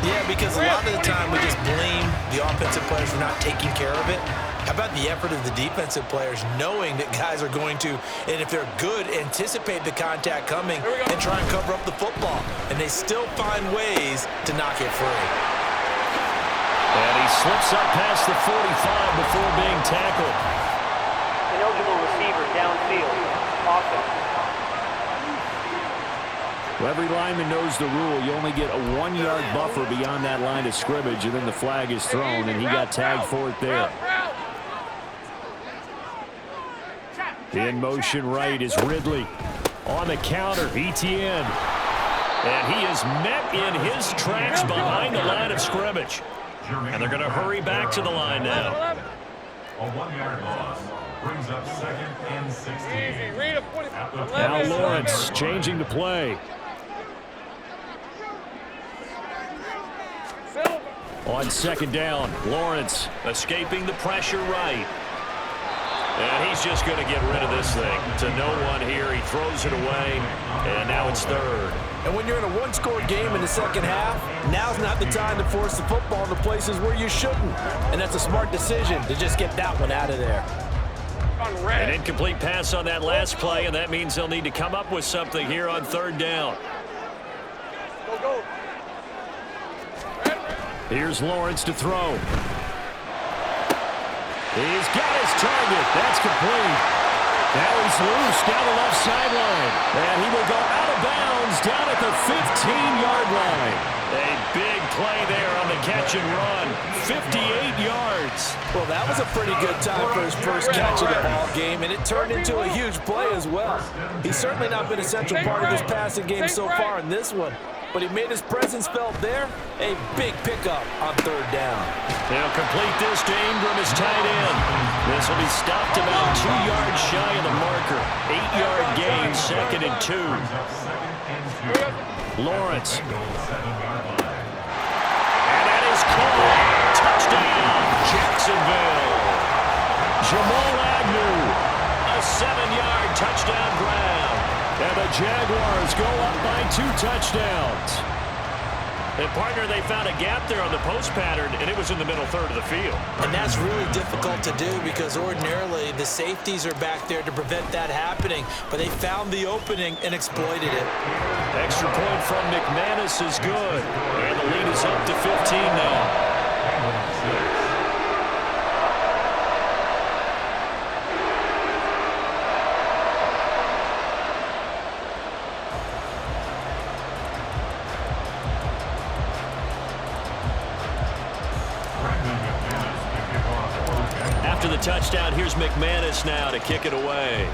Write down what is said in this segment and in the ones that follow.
Yeah, because a lot of the time we just blame the offensive players for not taking care of it. How about the effort of the defensive players knowing that guys are going to, and if they're good, anticipate the contact coming and try and cover up the football. And they still find ways to knock it free. And he slips up past the 45 before being tackled. Ineligible receiver downfield. Offense. Well, every lineman knows the rule. You only get a 1-yard buffer beyond that line of scrimmage, and then the flag is thrown, and he got tagged for it there. In motion right is Ridley. On the counter, ETN. And he is met in his tracks behind the line of scrimmage. And they're going to hurry back to the line now. A 1-yard loss brings up 2nd and 16. Now Lawrence changing the play. On 2nd down, Lawrence escaping the pressure right. And he's just going to get rid of this thing. To no one here. He throws it away. And now it's 3rd. And when you're in a one-score game in the second half, now's not the time to force the football into places where you shouldn't. And that's a smart decision to just get that one out of there. An incomplete pass on that last play, and that means they'll need to come up with something here on 3rd down. Go. Here's Lawrence to throw. He's got his target. That's complete. Now he's loose down the left sideline. And he will go out of bounds down at the 15-yard line. A big play there on the catch and run. 58 yards. Well, that was a pretty good time for his first catch of the ball game, and it turned into a huge play as well. He's certainly not been a central part of this passing game so far in this one, but he made his presence felt there. A big pickup on 3rd down. They'll complete this to Ingram as tight end. This will be stopped about 2 yards shy of the marker. 8-yard gain, 2nd and 2. Lawrence. And that is caught. Touchdown, Jacksonville. Jamal Agnew. A 7-yard touchdown grab. And the Jaguars go up by 2 touchdowns. And, partner, they found a gap there on the post pattern, and it was in the middle 3rd of the field. And that's really difficult to do because ordinarily the safeties are back there to prevent that happening. But they found the opening and exploited it. Extra point from McManus is good. And the lead is up to 15 now. After the touchdown, here's McManus now to kick it away.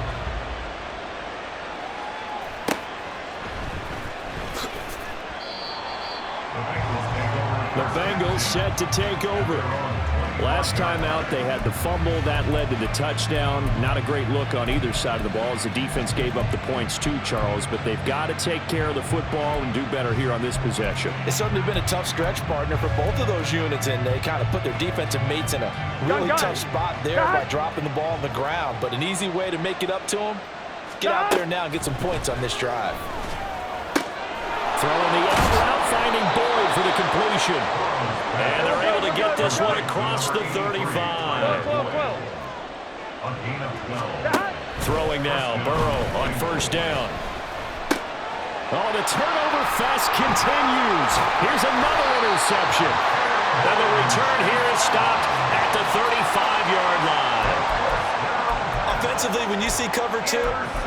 The Bengals set to take over. Last time out, they had the fumble. That led to the touchdown. Not a great look on either side of the ball as the defense gave up the points too, Charles. But they've got to take care of the football and do better here on this possession. It's certainly been a tough stretch, partner, for both of those units, and they kind of put their defensive mates in a really tough spot there by dropping the ball on the ground. But an easy way to make it up to them, get out there now and get some points on this drive. Throwing the out, finding Boyd for the completion. And they're able to get this one across the 35. Throwing now, Burrow on 1st down. Oh, the turnover fest continues. Here's another interception. And the return here is stopped at the 35-yard line. Offensively, when you see cover 2,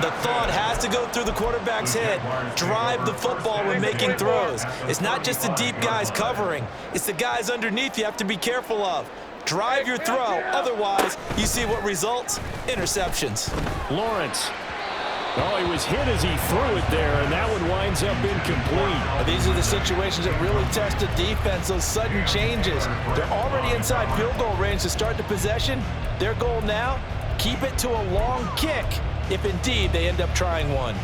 the thought has to go through the quarterback's head. Drive the football when making throws. It's not just the deep guys covering. It's the guys underneath you have to be careful of. Drive your throw. Otherwise, you see what results? Interceptions. Lawrence. Oh, he was hit as he threw it there, and that one winds up incomplete. These are the situations that really test the defense, those sudden changes. They're already inside field goal range to start the possession. Their goal now, keep it to a long kick, if indeed they end up trying one.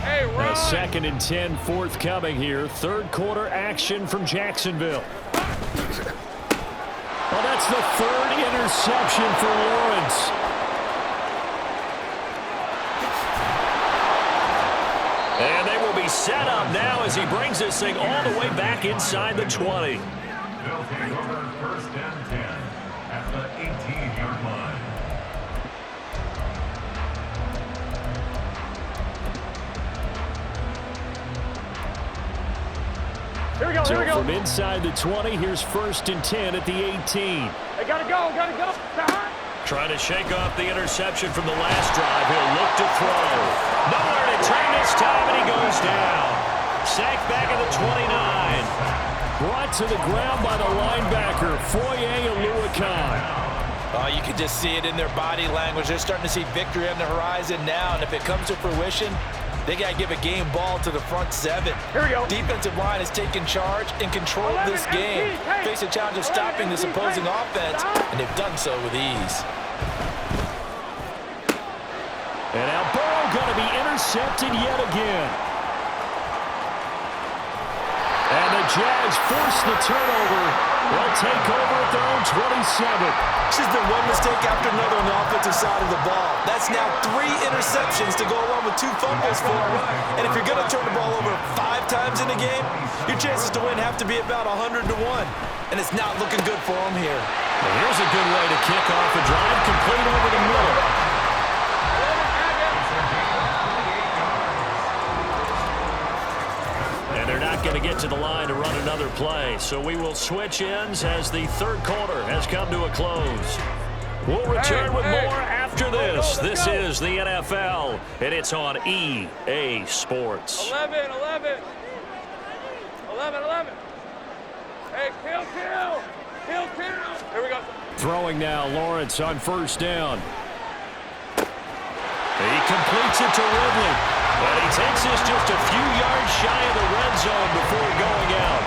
Hey, a 2nd and 10 forthcoming here. 3rd quarter action from Jacksonville. Well, that's the 3rd interception for Lawrence. And they will be He's set up now as he brings this thing all the way back inside the 20. They'll take over first and 10 at the 18-yard line. Here we go, So here we go. from inside the 20, here's first and 10 at the 18. Hey, gotta go, gotta go. Trying to shake off the interception from the last drive. He'll look to throw. Nowhere to turn this time, and he goes down. Sacked back at the 29. Brought to the ground by the linebacker, Foye Oluwakan. You can just see it in their body language. They're starting to see victory on the horizon now, and if it comes to fruition, they got to give a game ball to the front seven. Here we go. Defensive line has taken charge and control of this game. Face a challenge of stopping this opposing offense, and they've done so with ease. And now Burrow going to be intercepted yet again. And the Jags force the turnover. They'll take over at their own 27. She's been one mistake after another on the offensive side of the ball. That's now 3 interceptions to go along with 2 fumbles for him. And if you're going to turn the ball over 5 times in a game, your chances to win have to be about 100 to 1. And it's not looking good for him here. Well, here's a good way to kick off a drive, complete over the middle. And they're not going to get to the line to run another play. So we will switch ends as the third quarter has come to a close. We'll return with more after this. This is the NFL, and it's on EA Sports. 11. Hey, kill. Here we go. Throwing now, Lawrence on first down. He completes it to Ridley. And he takes this just a few yards shy of the red zone before going out.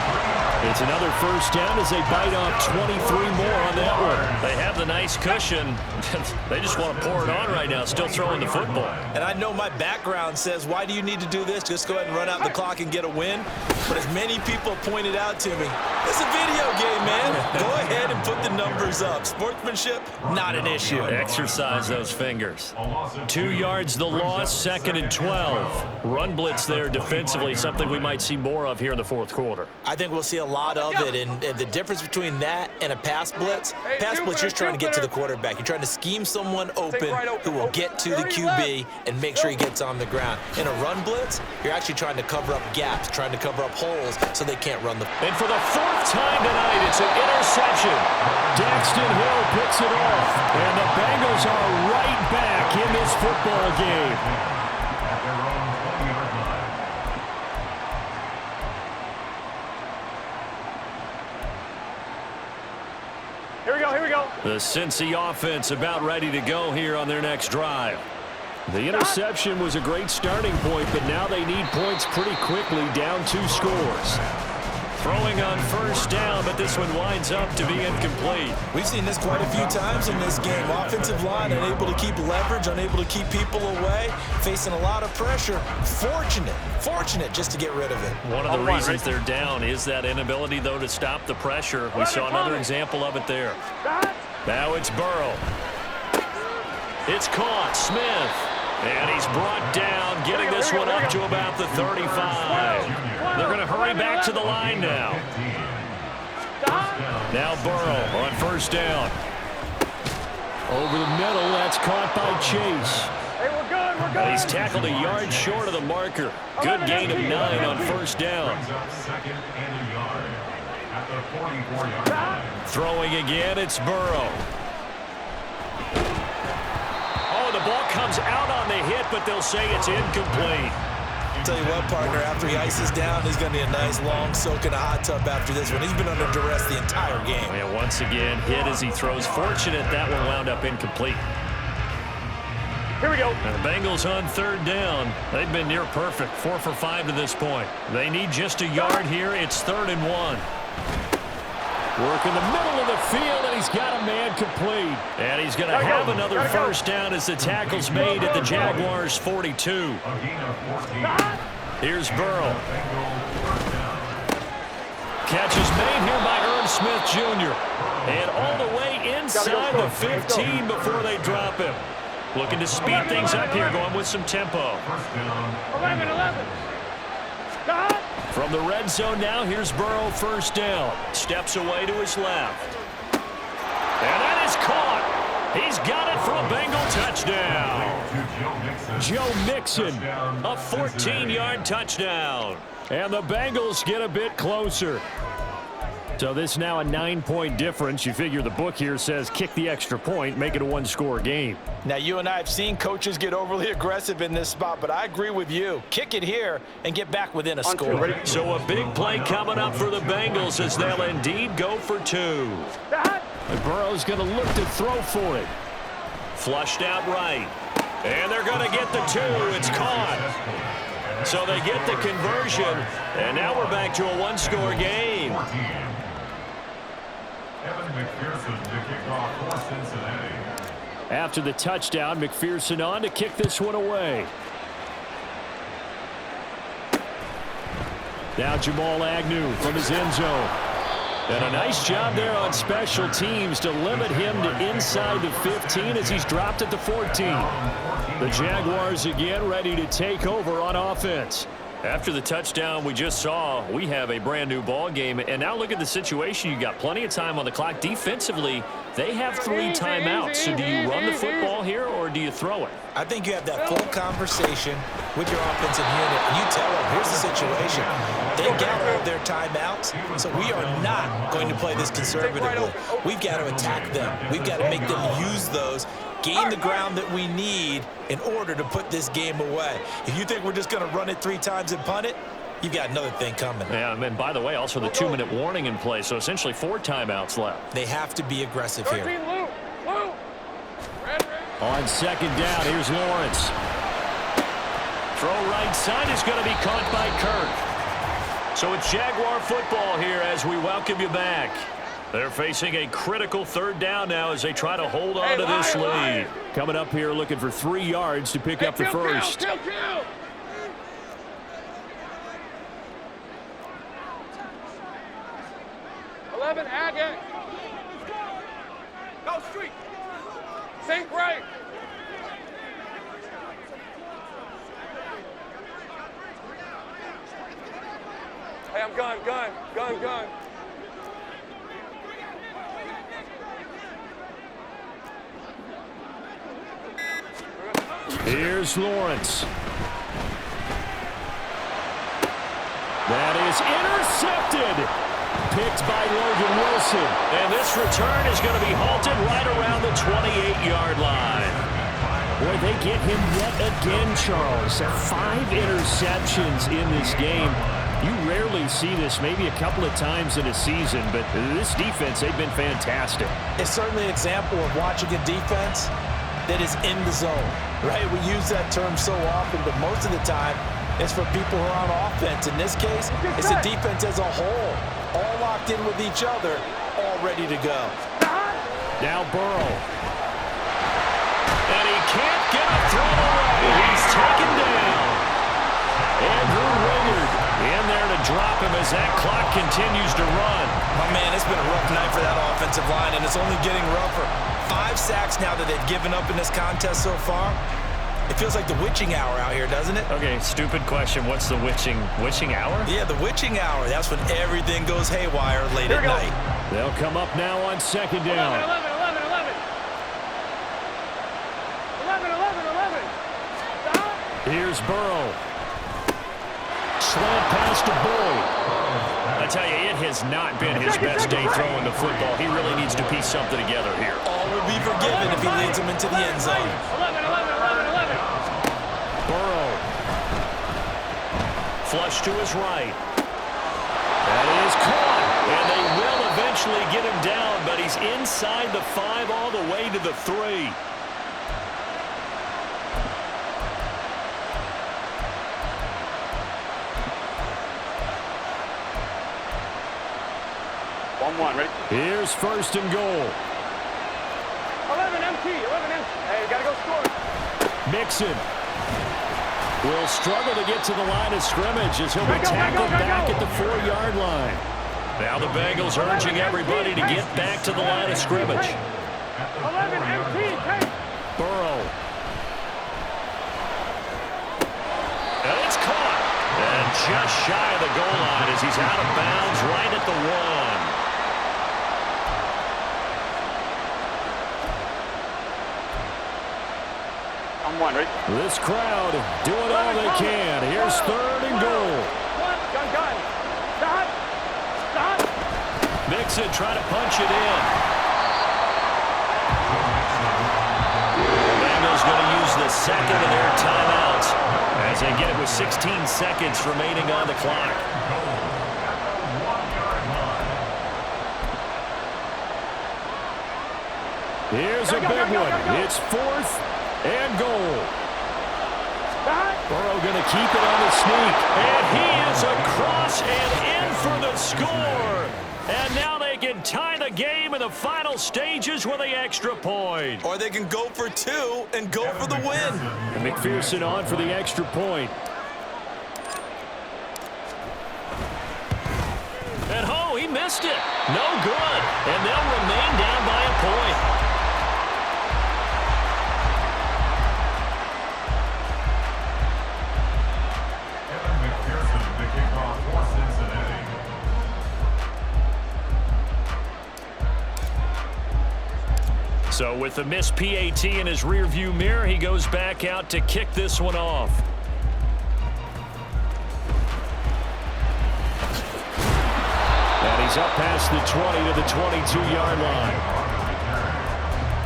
It's another first down as they bite off 23 more on that one. They have the nice cushion. They just want to pour it on right now, still throwing the football. And I know my background says, why do you need to do this? Just go ahead and run out the clock and get a win. But as many people pointed out to me, it's a video game, man. Go ahead and put the numbers up. Sportsmanship, not an issue. Exercise those fingers. 2 yards the loss, second and 12. Run blitz there defensively, something we might see more of here in the fourth quarter. I think we'll see a lot of it, and the difference between that and a pass blitz, you're trying to get to the quarterback. You're trying to scheme someone open who will get to the QB and make sure he gets on the ground. In a run blitz, you're actually trying to cover up gaps, trying to cover up holes so they can't run the... And for the 4th time tonight, it's an interception. Daxton Hill picks it off, and the Bengals are right back in this football game. At their own 20-yard line. Here we go. The Cincy offense about ready to go here on their next drive. The interception was a great starting point, but now they need points pretty quickly, down 2 scores. Throwing on first down, but this one winds up to be incomplete. We've seen this quite a few times in this game. Offensive line unable to keep leverage, unable to keep people away, facing a lot of pressure. Fortunate just to get rid of it. One of the reasons they're down is that inability, though, to stop the pressure. We saw another example of it there. Now it's Burrow. It's caught. Smith. And he's brought down, getting this one up to about the 35. They're going to hurry back to the line now. Now Burrow on first down. Over the middle, that's caught by Chase. Hey, we're good. And he's tackled a yard short of the marker. Good gain of 9 on first down. Second and a yard at the 44-yard line. Throwing again, it's Burrow. Oh, the ball comes out on the hit, but they'll say it's incomplete. Tell you what, partner, after he ices down, he's going to be a nice long soak in a hot tub after this one. He's been under duress the entire game. And once again, hit as he throws. Fortunate that one wound up incomplete. Here we go. And the Bengals on third down. They've been near perfect, 4 for 5 to this point. They need just a yard here. It's 3rd and 1. Work in the middle of the field, and he's got a man complete. And he's going to have another first down as the tackle's made at the Jaguars' 42. Here's Burrow. Catch is made here by Irv Smith Jr. And all the way inside the 15 before they drop him. Looking to speed things up here, going with some tempo. 11. From the red zone now, here's Burrow, first down. Steps away to his left. And that is caught. He's got it for a Bengal touchdown. Joe Mixon, a 14-yard touchdown. And the Bengals get a bit closer. So this now a 9-point difference. You figure the book here says kick the extra point, make it a one-score game. Now, you and I have seen coaches get overly aggressive in this spot, but I agree with you. Kick it here and get back within a score. So a big play coming up for the Bengals as they'll indeed go for two. That. Burrow's going to look to throw for it. Flushed out right. And they're going to get the two. It's caught. So they get the conversion, and now we're back to a one-score game. Evan McPherson to kick off for Cincinnati. After the touchdown, McPherson on to kick this one away. Now Jamal Agnew from his end zone. And a nice job there on special teams to limit him to inside the 15 as he's dropped at the 14. The Jaguars again ready to take over on offense. After the touchdown we just saw, we have a brand new ball game. And now look at the situation. You got plenty of time on the clock. Defensively, they have 3 timeouts. So do you run the football here or do you throw it? I think you have that full conversation with your offensive unit, and you tell them, here's the situation. They got all their timeouts, so we are not going to play this conservatively. We've got to attack them. We've got to make them use those, gain the ground that we need in order to put this game away. If you think we're just going to run it 3 times and punt it, you've got another thing coming. Yeah, and by the way, also the 2-minute warning in play, so essentially 4 timeouts left. They have to be aggressive here. On second down, here's Lawrence. Throw right side is going to be caught by Kirk. So it's Jaguar football here as we welcome you back. They're facing a critical 3rd down now as they try to hold on to this lead. Coming up here looking for 3 yards to pick up the first. Kill. 11, Agate. Go street. Sink right. Hey, I'm gun. Here's Lawrence. That is intercepted. Picked by Logan Wilson. And this return is going to be halted right around the 28-yard line. Boy, they get him yet again, Charles. 5 interceptions in this game. You rarely see this, maybe a couple of times in a season, but this defense, they've been fantastic. It's certainly an example of watching a defense that is in the zone, right? We use that term so often, but most of the time, it's for people who are on offense. In this case, it's the defense as a whole, all locked in with each other, all ready to go. Now Burrow. And he can't get a throw away. He's taken down. Andrew Wingard in there to drop him as that clock continues to run. Oh, man, it's been a rough night for that offensive line, and it's only getting rougher. 5 sacks now that they've given up in this contest so far. It feels like the witching hour out here, doesn't it? Okay, stupid question. What's the witching hour? Yeah, the witching hour. That's when everything goes haywire late at night. They'll come up now on second down. 11. Here's Burrow. Slant pass to Boyd. I tell you, it has not been his best day throwing the football. He really needs to piece something together here. All will be forgiven if he leads them into the end zone. 11. Burrow. Flush to his right. That is caught. And they will eventually get him down, but he's inside the 5 all the way to the 3. Ready? Here's first and goal. 11 MT. Hey, you gotta go score. Mixon will struggle to get to the line of scrimmage as he'll be tackled back at the 4-yard line. Now the Bengals urging everybody to get back to the line of scrimmage. 11 MT. Burrow. And it's caught. And just shy of the goal line as he's out of bounds right at the 1. On one, ready? This crowd doing all they can. Here's 3rd and goal. Gun. Stop. Mixon trying to punch it in. The Bengals going to use the second of their timeouts as they get it with 16 seconds remaining on the clock. Here's a big one. It's 4th and goal. Burrow going to keep it on the sneak. And he is across and in for the score. And now they can tie the game in the final stages with the extra point. Or they can go for 2 and go for the win. And McPherson on for the extra point. And he missed it. No good. And they'll remain down by a point. So with the missed PAT in his rearview mirror, he goes back out to kick this one off. And he's up past the 20 to the 22-yard line.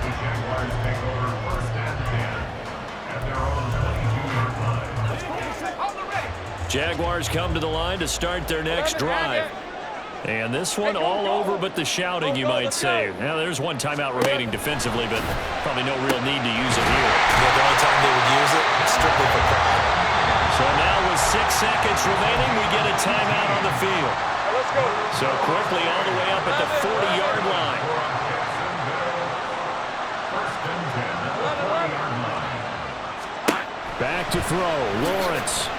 The Jaguars take over 1st and 10 at their own 22-yard line. Jaguars come to the line to start their next drive. And this one all over but the shouting, you might say. Now, there's one timeout remaining defensively, but probably no real need to use it here. Yeah, the only time they would use it is strictly for pride. So now with 6 seconds remaining, we get a timeout on the field. Let's go. So quickly all the way up at the 40-yard line. First and 10 at the 40-yard line. Back to throw, Lawrence.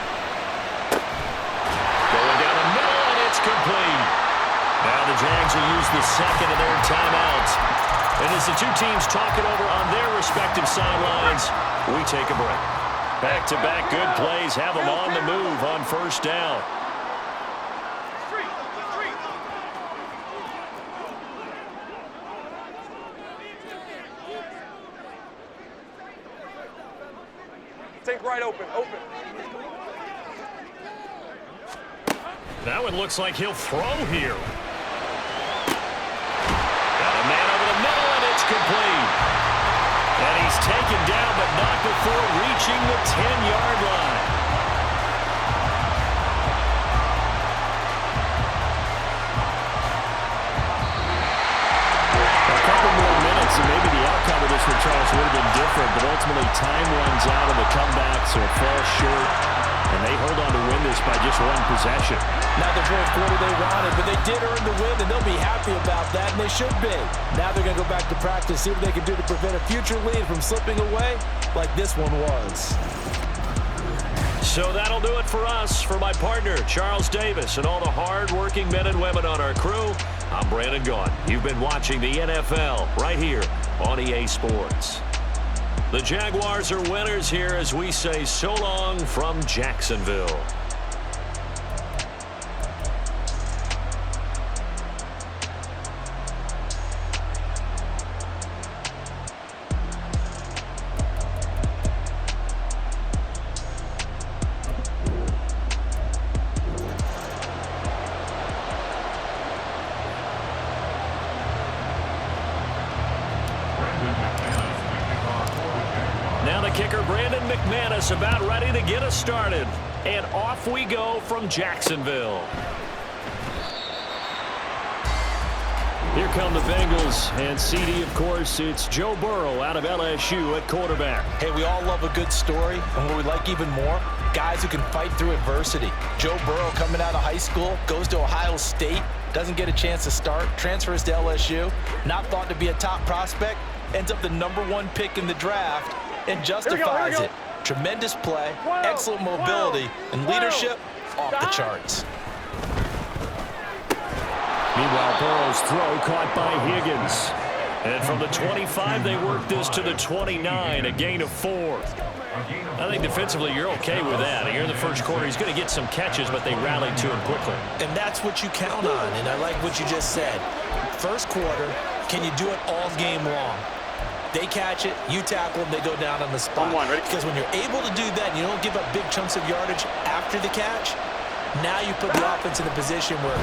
Going down the middle, and it's complete. Now the Jags will use the second of their timeouts. And as the two teams talk it over on their respective sidelines, we take a break. Back-to-back good plays have them on the move on 1st down. Think right open. That one looks like he'll throw here. Got a man over the middle, and it's complete. And he's taken down, but not before reaching the 10-yard line. A couple more minutes, and maybe the outcome of this one, Charles, would have been different, but ultimately time runs out on the comeback, so it falls short. And they hold on to win this by just 1 possession. Not the fourth quarter they wanted, but they did earn the win, and they'll be happy about that, and they should be. Now they're going to go back to practice, see what they can do to prevent a future lead from slipping away like this one was. So that'll do it for us. For my partner, Charles Davis, and all the hard-working men and women on our crew, I'm Brandon Gaughan. You've been watching the NFL right here on EA Sports. The Jaguars are winners here as we say so long from Jacksonville. Now the kicker, Brandon McManus, about ready to get us started. And off we go from Jacksonville. Here come the Bengals, and CD, of course, it's Joe Burrow out of LSU at quarterback. Hey, we all love a good story, and what we like even more, guys who can fight through adversity. Joe Burrow coming out of high school, goes to Ohio State, doesn't get a chance to start, transfers to LSU, not thought to be a top prospect, ends up the #1 pick in the draft, and justifies it. Tremendous play, excellent mobility, and leadership off the charts. Meanwhile, Burrow's throw caught by Higgins. And from the 25, they work this to the 29, a gain of 4. I think defensively you're okay with that. Here in the first quarter, he's going to get some catches, but they rallied to him quickly. And that's what you count on, and I like what you just said. First quarter, can you do it all game long? They catch it, you tackle them, they go down on the spot. Because when you're able to do that, and you don't give up big chunks of yardage after the catch, now you put the offense in a position where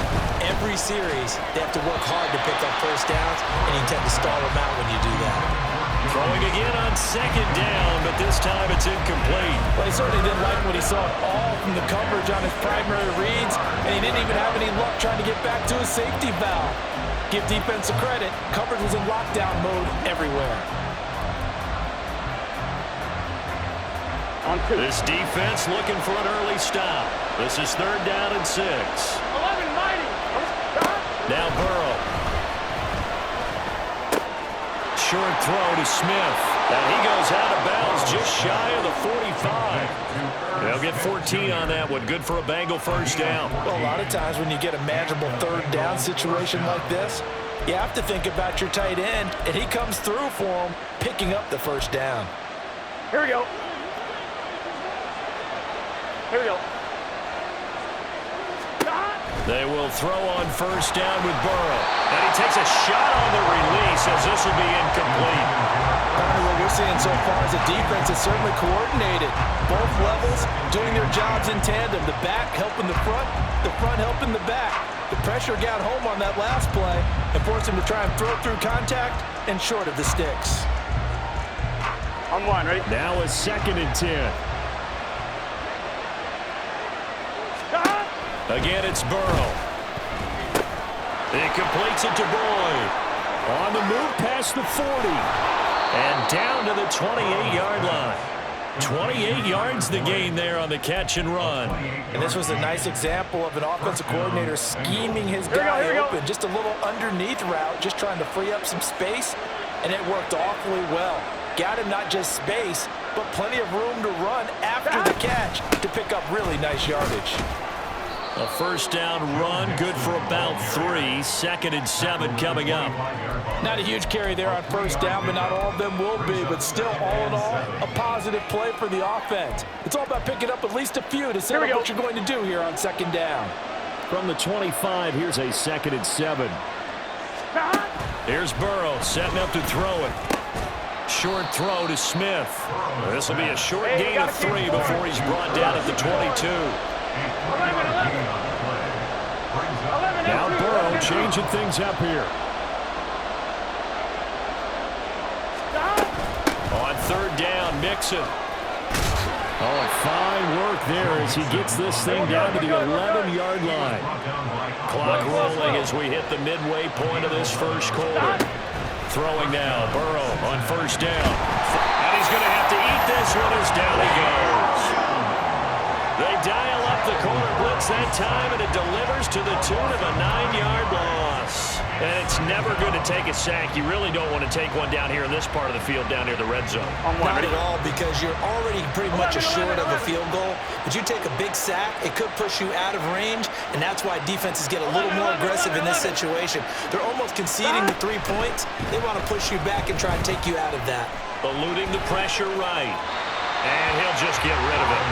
every series they have to work hard to pick up first downs, and you tend to stall them out when you do that. Throwing again on second down, but this time it's incomplete. Well, he certainly didn't like what he saw at all from the coverage on his primary reads, and he didn't even have any luck trying to get back to his safety valve. Give defense a credit. Coverage was in lockdown mode everywhere. This defense looking for an early stop. This is 3rd down and 6. 11, mighty. Now Burrow. Short throw to Smith. And he goes out of bounds just shy of the 45. They'll get 14 on that one. Good for a Bengal first down. Well, a lot of times when you get a manageable 3rd down situation like this, you have to think about your tight end, and he comes through for him, picking up the first down. Here we go. Here we go. They will throw on first down with Burrow. And he takes a shot on the release as this will be incomplete. What we're seeing so far is the defense is certainly coordinated. Both levels doing their jobs in tandem. The back helping the front helping the back. The pressure got home on that last play and forced him to try and throw through contact and short of the sticks. On one, ready? Now a 2nd and 10. Again, it's Burrow. He completes it to Boyd. On the move past the 40. And down to the 28-yard line. 28 yards the gain there on the catch and run. And this was a nice example of an offensive coordinator scheming his guy open. Just a little underneath route, just trying to free up some space, and it worked awfully well. Got him not just space, but plenty of room to run after the catch to pick up really nice yardage. A first down run, good for about 3. 2nd and 7 coming up. Not a huge carry there on first down, but not all of them will be. But still, all in all, a positive play for the offense. It's all about picking up at least a few to set up what you're going to do here on 2nd down. From the 25, here's a 2nd and 7. Here's Burrow setting up to throw it. Short throw to Smith. This will be a short gain of 3 before he's brought down at the 22. Now Burrow changing things up here. On 3rd down, Mixon. Oh, and fine work there as he gets this thing down to the 11-yard line. Clock rolling as we hit the midway point of this first quarter. Throwing now, Burrow on first down. And he's going to have to eat this one as down he goes. They dial up the corner blitz that time, and it delivers to the tune of a 9-yard loss. And it's never going to take a sack. You really don't want to take one down here in this part of the field, down near the red zone. Not at all, because you're already pretty much assured of a field goal. But you take a big sack, it could push you out of range, and that's why defenses get a little more aggressive in this situation. They're almost conceding the 3 points. They want to push you back and try and take you out of that. Eluding the pressure right. And he'll just get rid of it.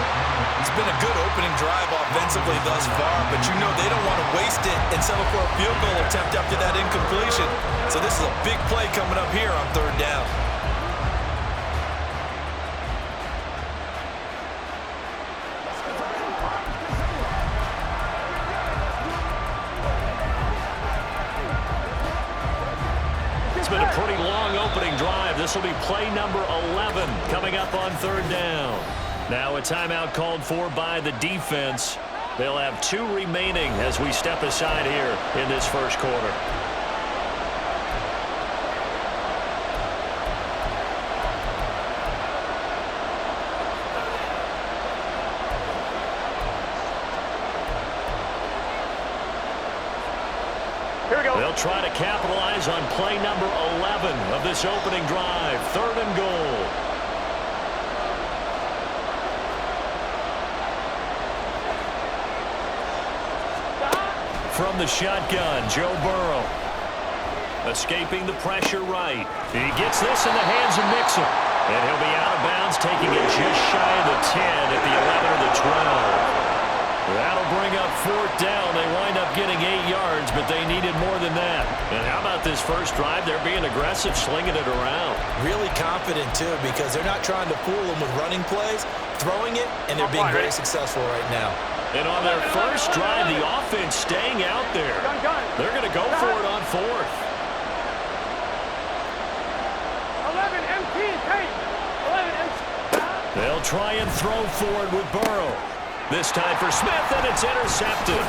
It's been a good opening drive offensively thus far, but you know they don't want to waste it and settle for a field goal attempt after that incompletion. So this is a big play coming up here on 3rd down. It's been a pretty long opening drive. This will be play number 11 coming up on 3rd down. Now a timeout called for by the defense. They'll have 2 remaining as we step aside here in this first quarter. Here we go. They'll try to capitalize on play number 11 of this opening drive. 3rd and goal. From the shotgun, Joe Burrow. Escaping the pressure right. He gets this in the hands of Mixon. And he'll be out of bounds, taking it just shy of the 10 at the 11 or the 12. That'll bring up 4th down. They wind up getting 8 yards, but they needed more than that. And how about this first drive? They're being aggressive, slinging it around. Really confident, too, because they're not trying to fool them with running plays, throwing it, and they're being very successful right now. And on their first drive, the offense staying out there. They're going to go for it on 4th. 11 MT, Tate. 11 MT. They'll try and throw for it with Burrow. This time for Smith, and it's intercepted.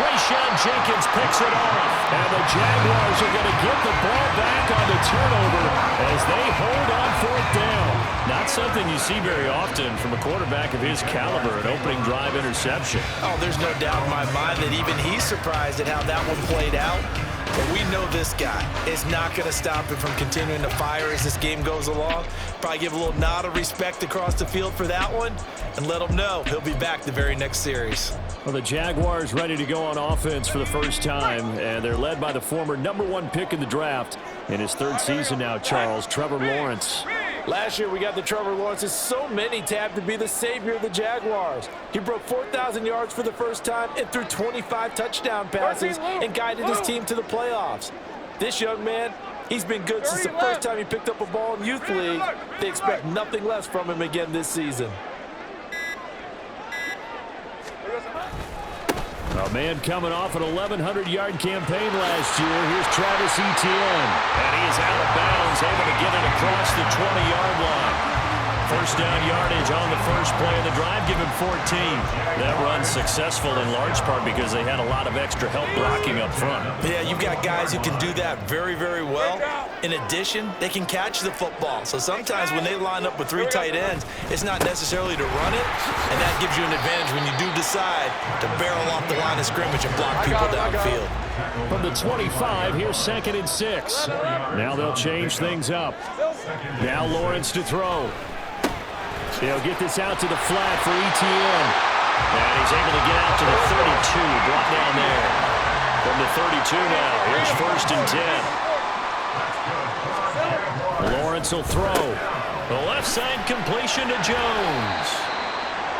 Rayshawn Jenkins picks it off. And the Jaguars are going to get the ball back on the turnover as they hold on 4th down. Not something you see very often from a quarterback of his caliber, an opening drive interception. Oh, there's no doubt in my mind that even he's surprised at how that one played out. But we know this guy is not going to stop him from continuing to fire as this game goes along. Probably give a little nod of respect across the field for that one and let him know he'll be back the very next series. Well, the Jaguars ready to go on offense for the first time, and they're led by the former #1 pick in the draft in his 3rd season now, Charles, Trevor Lawrence. Last year we got the Trevor Lawrences. So many tabbed to be the savior of the Jaguars. He broke 4,000 yards for the first time and threw 25 touchdown passes and guided his team to the playoffs. This young man, he's been good since the first time he picked up a ball in Youth League. They expect nothing less from him again this season. A man coming off an 1,100-yard campaign last year. Here's Travis Etienne. And he is out of bounds, able to get it across the 20-yard line. First down yardage on the first play of the drive, give him 14. That run's successful in large part because they had a lot of extra help blocking up front. Yeah, you've got guys who can do that very, very well. In addition, they can catch the football. So sometimes when they line up with 3 tight ends, it's not necessarily to run it, and that gives you an advantage when you do decide to barrel off the line of scrimmage and block people downfield. From the 25, here's 2nd and 6. Now they'll change things up. Now Lawrence to throw. They'll get this out to the flat for Etienne. And he's able to get out to the 32, brought down there. From the 32 now, here's 1st and 10. Lawrence will throw. The left side completion to Jones.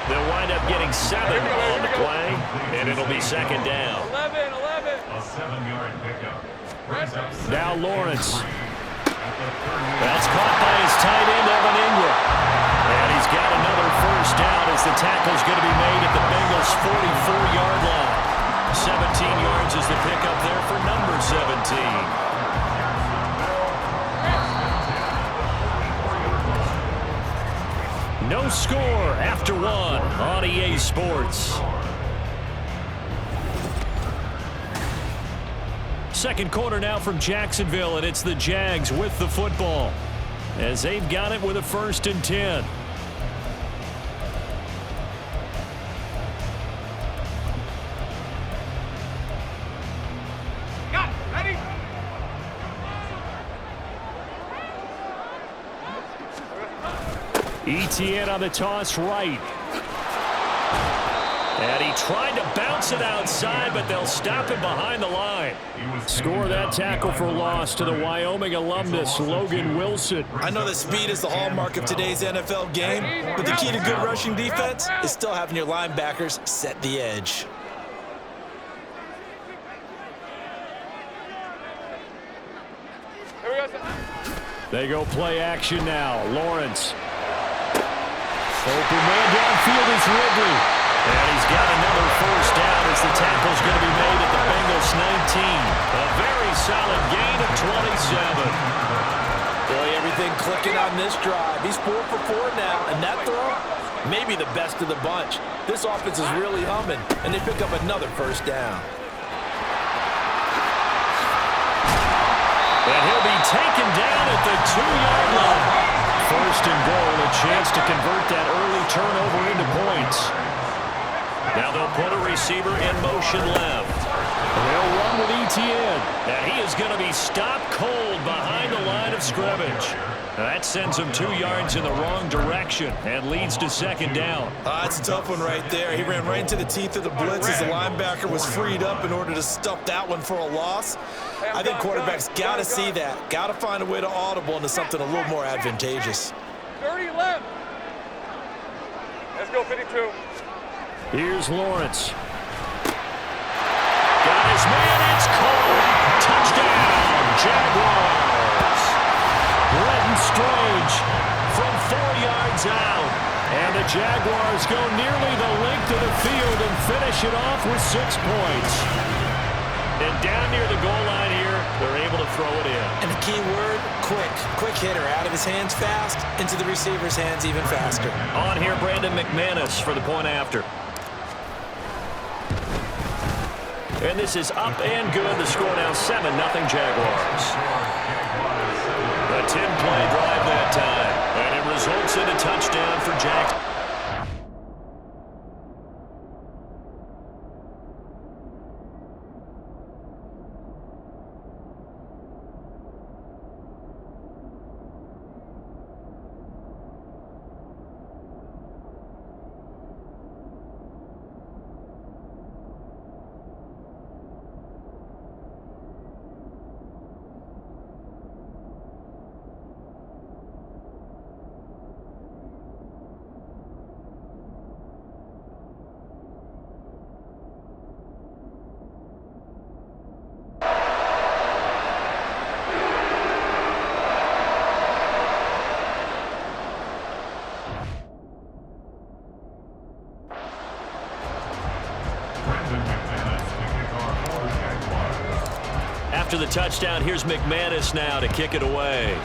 They'll wind up getting 7 on the play, and it'll be 2nd down. 11. A 7-yard pickup. Now Lawrence. That's caught by his tight end, Evan Ingram. And he's got another first down as the tackle's going to be made at the Bengals' 44-yard line. 17 yards is the pickup there for number 17. No score after 1 on EA Sports. Second quarter now from Jacksonville, and it's the Jags with the football as they've got it with a 1st and 10. Ready? Etienne on the toss right. And he tried to bounce it outside, but they'll stop him behind the line. Score that tackle for loss to the Wyoming alumnus, Logan Wilson. I know that speed is the hallmark of today's NFL game, but the key to good rushing defense is still having your linebackers set the edge. Here we go. They go play action now. Lawrence. Open man downfield is Ridley. And he's got another first down as the tackle's going to be made at the Bengals' 19. A very solid gain of 27. Boy, everything clicking on this drive. He's 4 for 4 now, and that throw, maybe the best of the bunch. This offense is really humming, and they pick up another first down. And he'll be taken down at the 2-yard line. First and goal, a chance to convert that early turnover into points. Now they'll put a receiver in motion left. They'll run with Etienne. And he is going to be stopped cold behind the line of scrimmage. That sends him 2 yards in the wrong direction and leads to 2nd down. It's a tough one right there. He ran right into the teeth of the blitz as the linebacker was freed up in order to stuff that one for a loss. I think quarterbacks got to see that. Got to find a way to audible into something a little more advantageous. 30 left. Let's go, 52. Here's Lawrence. Got his man, it's caught. Touchdown, Jaguars. Brenton Strange from 4 yards out. And the Jaguars go nearly the length of the field and finish it off with 6 points. And down near the goal line here, they're able to throw it in. And the key word, quick. Quick hitter, out of his hands fast, into the receiver's hands even faster. On here, Brandon McManus for the point after. And this is up and good. The score now 7-0 Jaguars. A 10-play drive that time. And it results in a touchdown for Jackson. After the touchdown, here's McManus now to kick it away.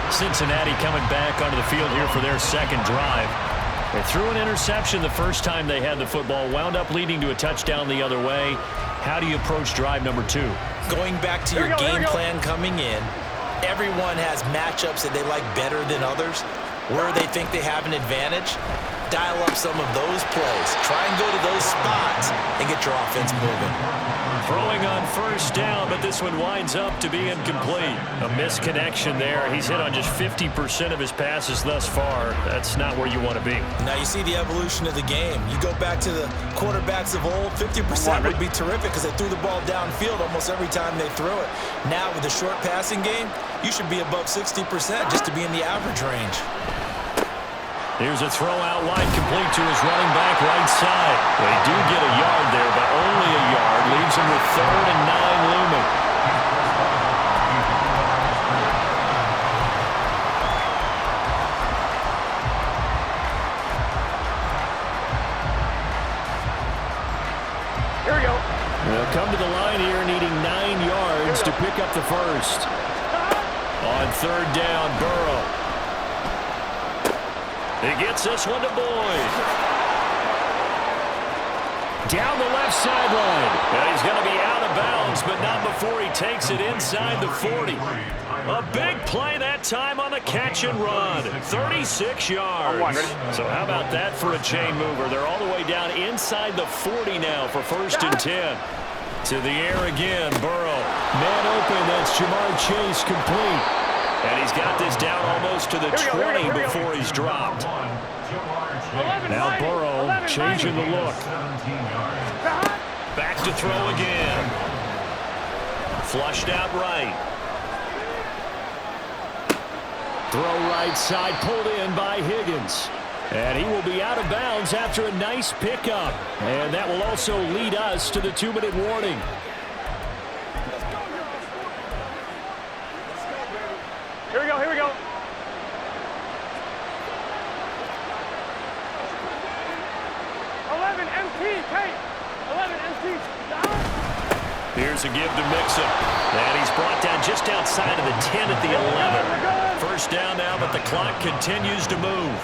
Cincinnati coming back onto the field here for their second drive. They threw an interception the first time they had the football, wound up leading to a touchdown the other way. How do you approach drive number 2? Going back to your game plan coming in, everyone has matchups that they like better than others, where they think they have an advantage. Dial up some of those plays. Try and go to those spots and get your offense moving. Throwing on first down, but this one winds up to be incomplete. A misconnection there. He's hit on just 50% of his passes thus far. That's not where you want to be. Now you see the evolution of the game. You go back to the quarterbacks of old, 50% would be terrific because they threw the ball downfield almost every time they threw it. Now with the short passing game, you should be above 60% just to be in the average range. Here's a throw out wide, complete to his running back right side. They do get a yard there, but only a yard. Leaves him with 3rd and 9 looming. Here we go. They'll come to the line here needing 9 yards to pick up the first. On 3rd down, Burrow. He gets this one to Boyd. Down the left sideline. And he's going to be out of bounds, but not before he takes it inside the 40. A big play that time on the catch and run. 36 yards. So how about that for a chain mover? They're all the way down inside the 40 now for 1st and 10. To the air again, Burrow. Man open, that's Jamar Chase complete. And he's got this down almost to the 20 before he's dropped. Now Burrow changing the look. Back to throw again. Flushed out right. Throw right side, pulled in by Higgins. And he will be out of bounds after a nice pickup. And that will also lead us to the 2-minute warning. Here we go, here we go. 11 MT, Kate. 11 MT. Here's a give to Mixon. And he's brought down just outside of the 10 at the 11. First down now, but the clock continues to move.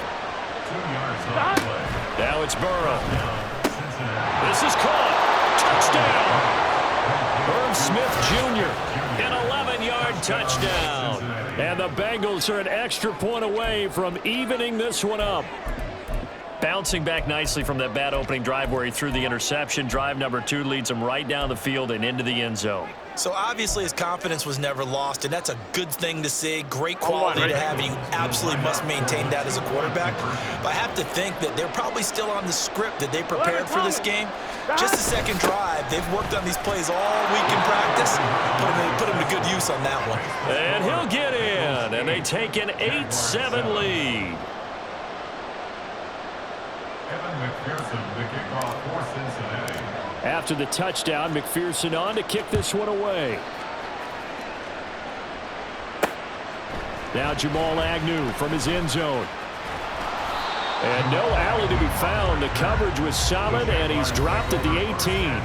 Now it's Burrow. This is caught. Touchdown. Herb Smith Jr. An 11-yard touchdown. And the Bengals are an extra point away from evening this one up. Bouncing back nicely from that bad opening drive where he threw the interception. Drive number 2 leads him right down the field and into the end zone. So obviously his confidence was never lost, and that's a good thing to see. Great quality to have, and you absolutely must maintain that as a quarterback. But I have to think that they're probably still on the script that they prepared for this game. Just the second drive, they've worked on these plays all week in practice. Put him to good use on that one. And he'll get in, and they take an 8-7 lead. McPherson, the kickoff for Cincinnati. After the touchdown, McPherson on to kick this one away. Now Jamal Agnew from his end zone. And no alley to be found. The coverage was solid, and he's dropped at the 18.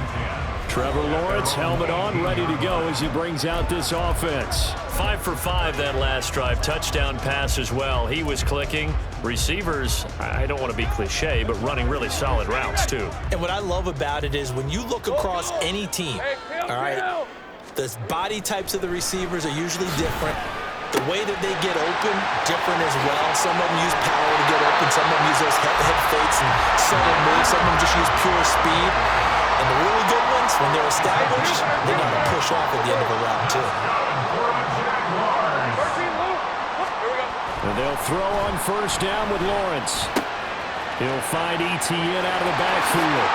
Trevor Lawrence, helmet on, ready to go as he brings out this offense. 5 for 5 that last drive. Touchdown pass as well. He was clicking. Receivers, I don't want to be cliche, but running really solid routes too. And what I love about it is when you look across any team, all right, the body types of the receivers are usually different. The way that they get open, different as well. Some of them use power to get open. Some of them use those head fakes and sudden moves. Some of them just use pure speed. And the really good ones, when they're established, they know how to push off at the end of a route, too. And they'll throw on first down with Lawrence. He'll find Etienne out of the backfield.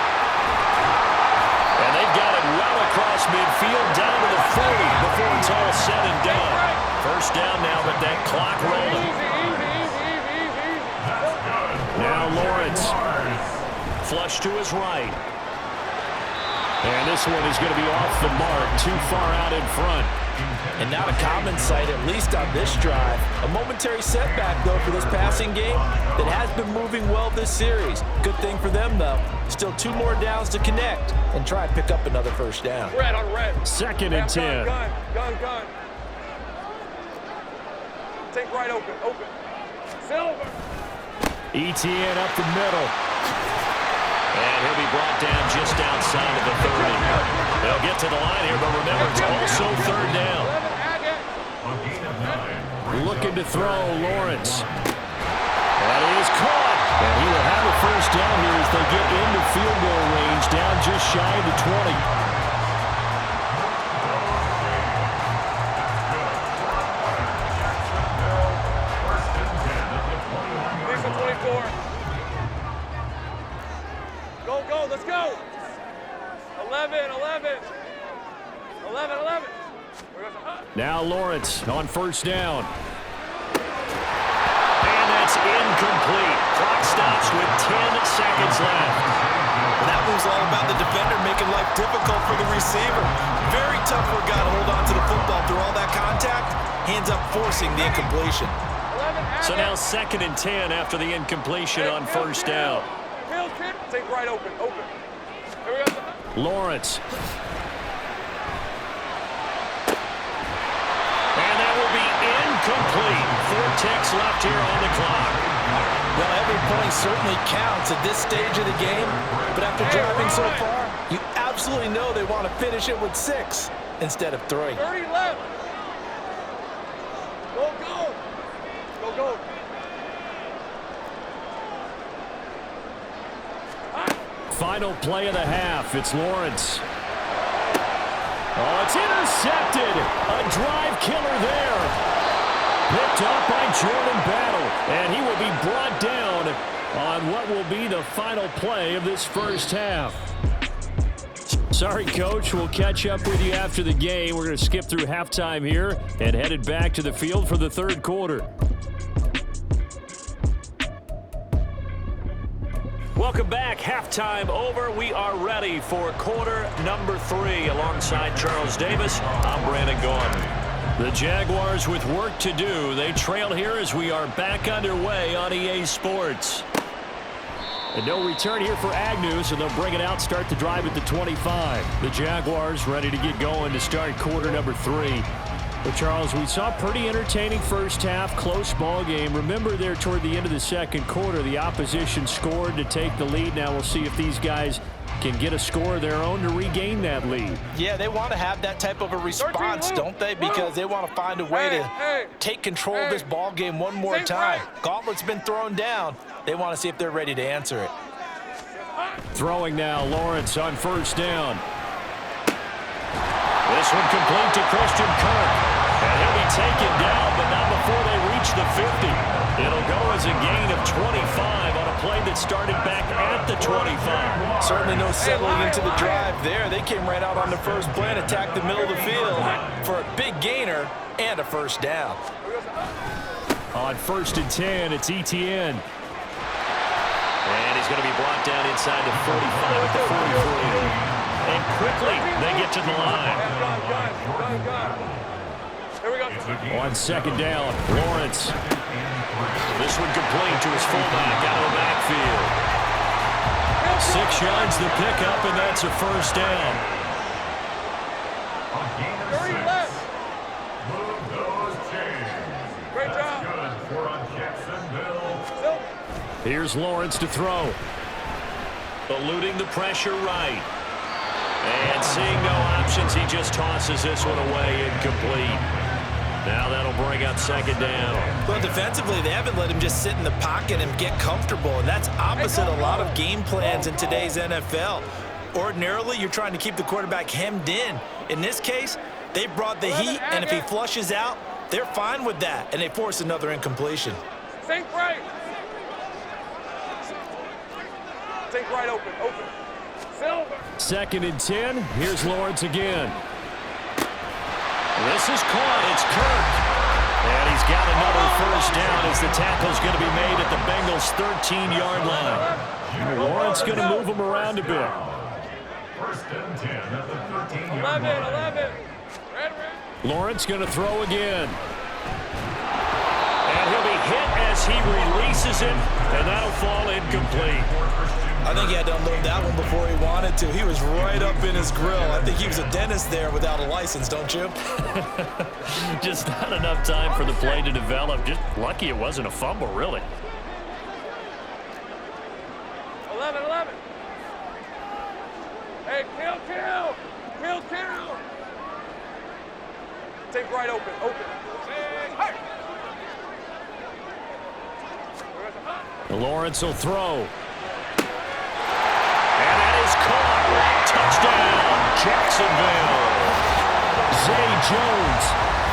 And they've got it well across midfield down to the 40 before it's all said and done. First down now, but that clock rolling. Now Lawrence. Flush to his right. And this one is going to be off the mark, too far out in front. And not a common sight, at least on this drive. A momentary setback, though, for this passing game that has been moving well this series. Good thing for them, though. Still 2 more downs to connect and try and pick up another first down. Red on red. 2nd and 10. Gun. Take right open. Silver. Etienne up the middle. And he'll be brought down just outside of the 30. They'll get to the line here, but remember, it's also 3rd down. Looking to throw, Lawrence. That is caught. And he will have a first down here as they get into field goal range, down just shy of the 20. Go, let's go. 11. Now Lawrence on first down. And that's incomplete. Clock stops with 10 seconds left. That move's all about the defender making life difficult for the receiver. Very tough for a guy to hold on to the football through all that contact. Hands up forcing the incompletion. So now 2nd and 10 after the incompletion on first down. Take right open. Here we go. Lawrence. And that will be incomplete. 4 ticks left here on the clock. Well, every point certainly counts at this stage of the game, but after driving so far, you absolutely know they want to finish it with 6 instead of 3. 30 left. Go. Final play of the half. It's Lawrence. Oh, it's intercepted. A drive killer there. Picked up by Jordan Battle. And he will be brought down on what will be the final play of this first half. Sorry, Coach. We'll catch up with you after the game. We're going to skip through halftime here and headed back to the field for the 3rd quarter. Welcome back. Halftime over. We are ready for quarter number 3. Alongside Charles Davis, I'm Brandon Gaughan. The Jaguars with work to do. They trail here as we are back underway on EA Sports. And no return here for Agnew, so they'll bring it out, start the drive at the 25. The Jaguars ready to get going to start quarter number 3. But Charles, we saw a pretty entertaining first half, close ball game. Remember there toward the end of the 2nd quarter, the opposition scored to take the lead. Now we'll see if these guys can get a score of their own to regain that lead. Yeah, they want to have that type of a response, don't they? Because they want to find a way to take control of this ball game one more time. Gauntlet's been thrown down. They want to see if they're ready to answer it. Throwing now, Lawrence on first down. This one complete to Christian Kirk. And he'll be taken down, but not before they reach the 50. It'll go as a gain of 25 on a play that started back at the 25. Certainly no settling into the drive there. They came right out on the first play and attacked the middle of the field for a big gainer and a first down. On first and 10, it's ETN. And he's going to be brought down inside the 45 at the 43. And quickly, they get to the line. Here we go. On second down, Lawrence. This one complete to his fullback out of the backfield. 6 yards the pickup, and that's a first down. Great job. Here's Lawrence to throw. Eluding the pressure right. And seeing no options, he just tosses this one away incomplete. Now that'll bring up second down. Well, defensively, they haven't let him just sit in the pocket and get comfortable, and that's opposite a lot of game plans in today's NFL. Ordinarily, you're trying to keep the quarterback hemmed in. In this case, they brought the heat, and if he flushes out, they're fine with that, and they force another incompletion. Think right. Think right open. Silver. Second and 10. Here's Lawrence again. This is caught. It's Kirk. And he's got another first down as the tackle's going to be made at the Bengals' 13-yard line. Lawrence going to move him around a bit. First and 10 at the 13-yard line. 11. Red. Lawrence going to throw again. And he'll be hit as he releases it, and that'll fall incomplete. I think he had to unload that one before he wanted to. He was right up in his grill. I think he was a dentist there without a license, don't you? Just not enough time for the play to develop. Just lucky it wasn't a fumble, really. 11. Hey, kill. Think right open. Lawrence will throw. And that is caught. Touchdown, Jacksonville. Zay Jones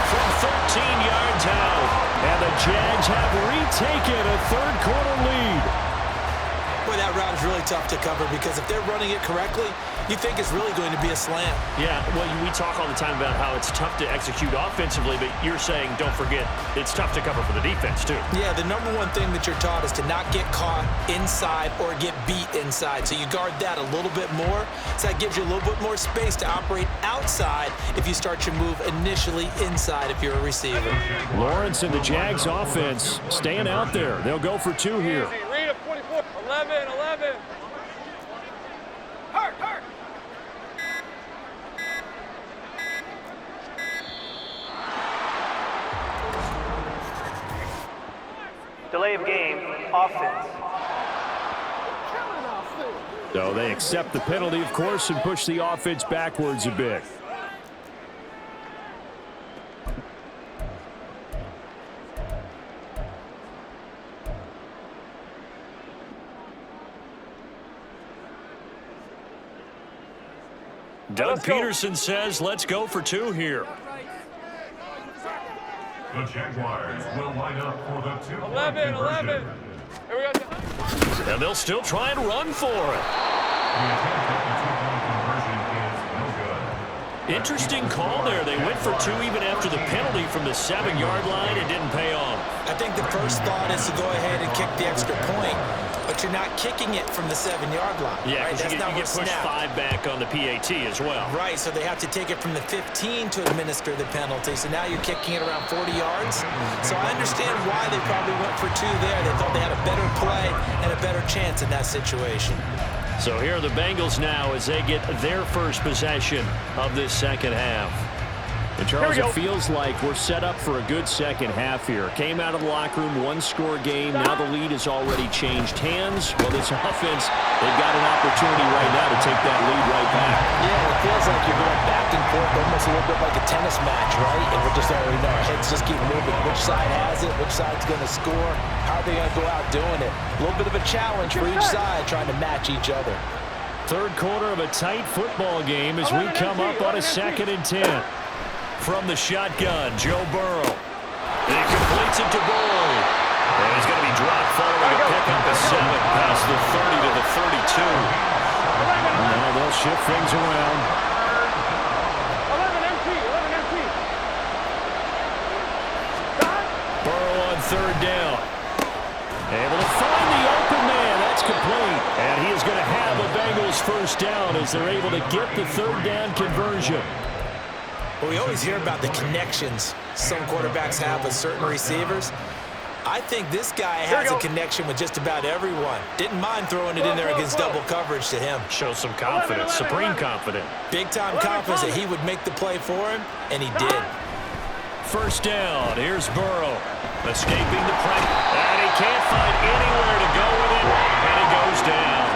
from 13 yards out. And the Jags have retaken a third-quarter lead. Boy, that route is really tough to cover because if they're running it correctly, you think it's really going to be a slam. Yeah, well, we talk all the time about how it's tough to execute offensively, but you're saying, don't forget, it's tough to cover for the defense, too. Yeah, the number one thing that you're taught is to not get caught inside or get beat inside. So you guard that a little bit more. So that gives you a little bit more space to operate outside if you start your move initially inside if you're a receiver. Lawrence and the Jags offense staying out there. They'll go for 2 here. Read up 24. 11. Hurt. Delay of game, offense. So they accept the penalty, of course, and push the offense backwards a bit. Doug Peterson says, let's go for 2 here. The Jaguars will line up for the 2-point 11. conversion. Here we go. And they'll still try and run for it. The attempt at the 2-point conversion is no good. Interesting call there. They went for 2 even after the penalty from the 7-yard line. It didn't pay off. I think the first thought is to go ahead and kick the extra point, but you're not kicking it from the 7-yard line. Yeah, right? because That's you get pushed snap. 5 back on the PAT as well. Right, so they have to take it from the 15 to administer the penalty. So now you're kicking it around 40 yards. So I understand why they probably went for 2 there. They thought they had a better play and a better chance in that situation. So here are the Bengals now as they get their first possession of this second half. And Charles, it feels like we're set up for a good second half here. Came out of the locker room, one-score game. Now the lead has already changed hands. Well, this offense, they've got an opportunity right now to take that lead right back. Yeah, it feels like you're going back and forth, almost a little bit like a tennis match, right? And we're just already know our heads just keep moving. Which side has it? Which side's going to score? How are they going to go out doing it? A little bit of a challenge for each side trying to match each other. Third quarter of a tight football game as we come up on a 2nd and 10. From the shotgun, Joe Burrow. He completes it to Boyd. And he's going to be dropped following a pickup of 7 past the 30 to the 32. And now they'll shift things around. 11 empty. Burrow on 3rd down. Able to find the open man. That's complete. And he is going to have a Bengals 1st down as they're able to get the 3rd down conversion. Well, we always hear about the connections some quarterbacks have with certain receivers. I think this guy has a connection with just about everyone. Didn't mind throwing it in there against double coverage to him. Shows some confidence, supreme confidence. Big-time confidence that he would make the play for him, and he did. 1st down. Here's Burrow. Escaping the pressure. And he can't find anywhere to go with it. And he goes down.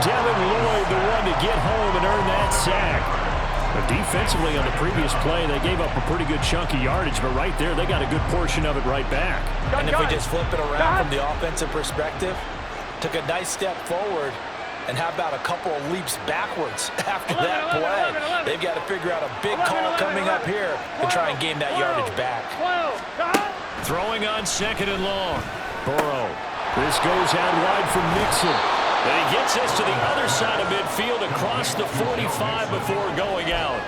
Devin Lloyd, the one to get home and earn that sack. But defensively on the previous play, they gave up a pretty good chunk of yardage, but right there, they got a good portion of it right back. And if we just flip it around from the offensive perspective, took a nice step forward, and how about a couple of leaps backwards after that play? They've got to figure out a big call coming up here to try and gain that yardage back. Throwing on 2nd and long. Burrow. This goes out wide from Mixon. And he gets us to the other side of midfield across the 45 before going out.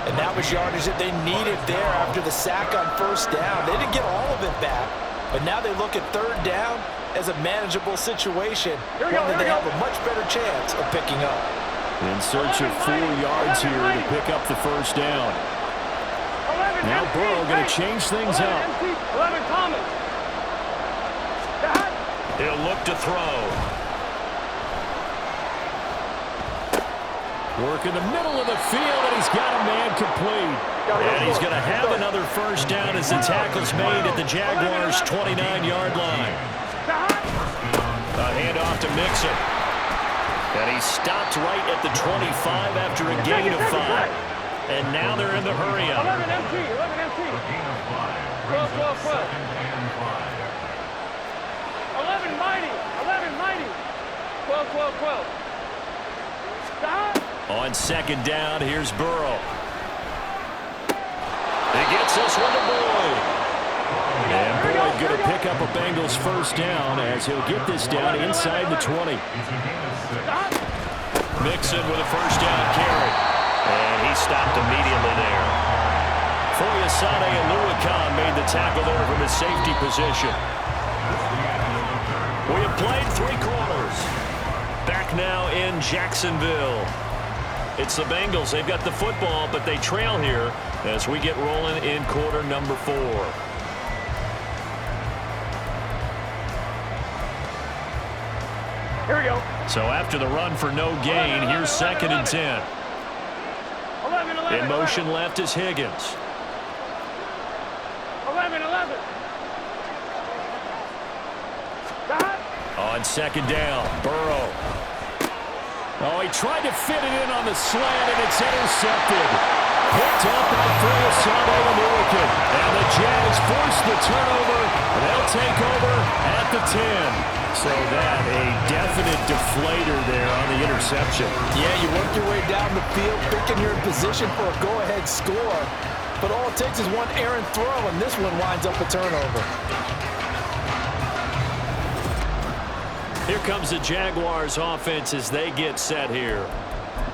And that was yardage that they needed there after the sack on 1st down. They didn't get all of it back, but now they look at 3rd down as a manageable situation, one that they have a much better chance of picking up. In search of 4 yards here to pick up the 1st down. Now Burrow going to change things up. 11 Thomas. He'll look to throw. Work in the middle of the field, and he's got a man complete. And he's going to have another 1st down as the tackle's made at the Jaguars' 29-yard line. A handoff to Mixon. And he stopped right at the 25 after a gain of 5. And now they're in the hurry-up. 11 empty. 12. 11 mighty. 12. Stop. On 2nd down, here's Burrow. He gets this one to Boyd. And Boyd going to pick up a Bengals 1st down as he'll get this down inside the 20. Mixon with a 1st down carry. And he stopped immediately there. Foyesade and Luakan made the tackle there from his safety position. We have played 3 quarters. Back now in Jacksonville. It's the Bengals. They've got the football, but they trail here as we get rolling in quarter number 4. Here we go. So after the run for no gain, here's 2nd and 10. 11. In motion left is Higgins. 11. On 2nd down, Burrow. Oh, he tried to fit it in on the slant, and it's intercepted. Picked up by Foyesade and Luakan. And the Jags force the turnover. They'll take over at the 10. So that a definite deflator there on the interception. Yeah, you work your way down the field, thinking you're in position for a go-ahead score. But all it takes is one errant throw, and this one winds up a turnover. Here comes the Jaguars offense as they get set here.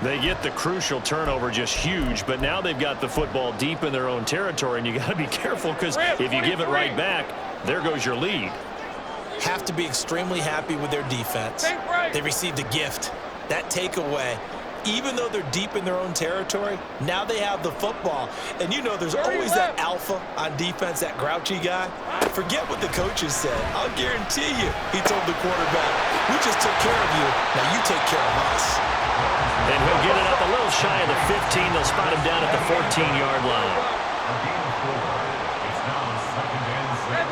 They get the crucial turnover, just huge, but now they've got the football deep in their own territory, and you got to be careful because if you give it right back, there goes your lead. Have to be extremely happy with their defense. They received a gift. That takeaway, even though they're deep in their own territory, now they have the football. And you know there's always that alpha on defense, that grouchy guy. Forget what the coaches said. I'll guarantee you, he told the quarterback, we just took care of you, now you take care of us. And he'll get it up a little shy of the 15. They'll spot him down at the 14-yard line. A gain of 4. It's now 2nd and 6